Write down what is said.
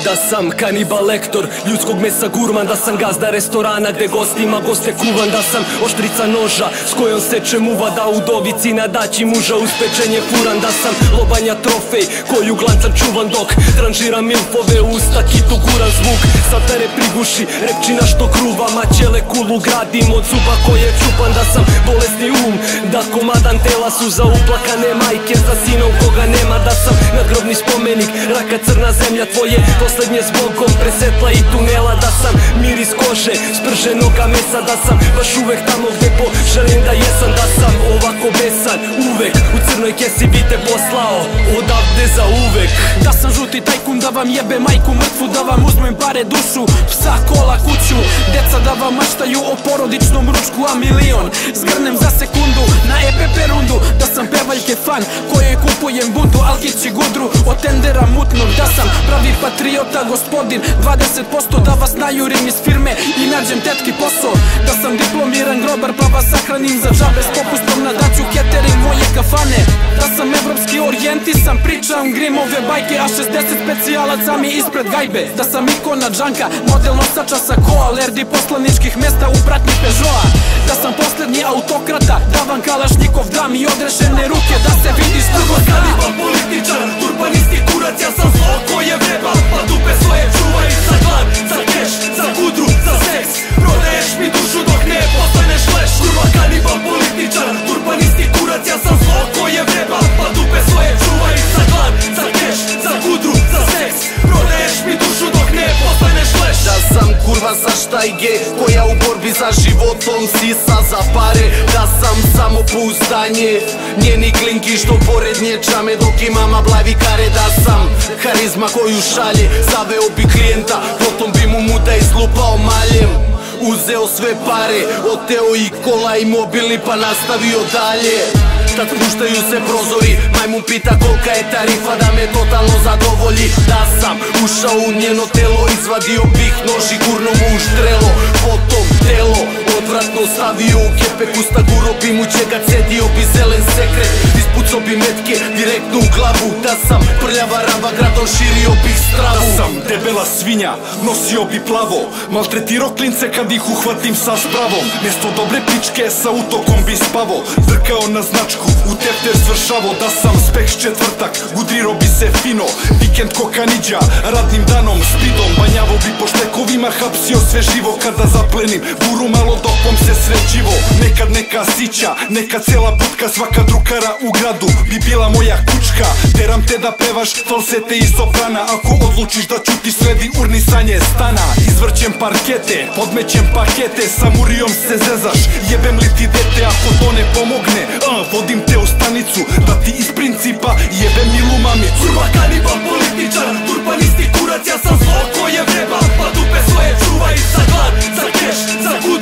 Da sam kanibal lektor ljudskog mesa gurman, da sam gazda restorana gde gostima goste kuvan, da sam oštrica noža s kojom sečem uva, da udovici na daći muža uz pečenje furan, da sam lobanja trofej koju glancam čuvan dok tranžiram milfove usta kitu guran zvuk satare priguši repčina što kruva maćele kulu gradim od zuba koje čupan, da sam bolesni da komadan tela su za uplakane majke za sinom koga nema, da sam nadgrobni spomenik raka crna zemlja tvoje poslednje zbogom presetla i tunela, da sam miris kože sprženoga mesa, da sam baš uvek tamo gde poželim da jesam, da sam ovako besan uvek u crnoj kesi bi te poslao odavde za uvek, da sam žuti tajkun da vam jebe majku mrtvu, da vam uzmem pare dušu, psa kola kuću, deca da vam maštaju o porodičnom ručku, a milion zgrnem za sekundu na EPP rundu, da sam pevaljke fan kojoj kupujem bundu, alkići gudru od tendera mutnog, da sam pravi patriota gospodin 20% da vas najurim iz firme i nađem tetki posao, da sam diplomiran grobar pa vas sahranim za džabe s popustom na daću catering moje kafane, da sam evropski orijentisan pričam grimove bajke, a 60 specijalaca mi ispred gajbe, da sam ikona džanka model nosača sa koa lerdi poslaničkih mesta u pratnji Peugeota, da sam poslednji autokrata, da vam kalašnikov dam i odrešene ruke, da se vidiš drugo kanibal političar, urbanisti kurac, ja sam zlo koje vreba, pa dupe svoje čuvaj za klan, za keš, za kudru, za seks, prodaješ mi dušu dok ne postaneš leš, kurva kanibal političar, urbanisti kurac, ja sam zlo koje vreba, pa dupe svoje čuvaj za klan, za keš, za kudru, za seks, prodaješ mi dušu dok ne postaneš leš, da sam kurva za štajge koja u borbi za životom sisa za pare, da sam samopouzdanje njeni klinki što pored nje čame dok imama blavi kare, da sam karizma koju šalje, zaveo bi klijenta potom bi mu muda izlupao maljem, uzeo sve pare, oteo i kola i mobili pa nastavio dalje. Tad spuštaju se prozori, majmun pita kolika je tarifa da me totalno zadovolji, da sam ušao u njeno telo, izvadio bih nož i gurno mu u štrelo, potom telo odvratno stavio u kepek, usta guro bi mu čega, cedio bi zelen sekret, ispucao bi metke direktno u glavu, da sam prljava raba gradom širio bih stravu, da sam debela svinja, nosio bi plavo, maltretirao klince kad ih uhvatim sa spravom, mjesto dobre pičke sa utokom bi spavo, drkao na značku, u tefter svršavo, da sam speks četvrtak, gudriro bi se fino, vikend ko kaniđa, radnim danom spidom, banjavo bi po štekovima, hapsio sve živo, kada zaplenim buru malo dopom se sređivo, nekad neka sića, neka cela budka, svaka drukara u gradu bi bila moja kučka, teram te da pevaš falsete i soprana, ako odlučiš da ćuti sledi urnisanje stana, izvrćem parkete, podmećem pakete, sa murijom se zezaš, jebem li ti dete ako to ne pomogne, vodim te u stanicu, da ti iz principa jebem milu mamicu. Kurva kanibal političar, urbanisti kurac, ja sam zlo koje vreba, pa dupe svoje čuvaj za klan, za keš, za kudru,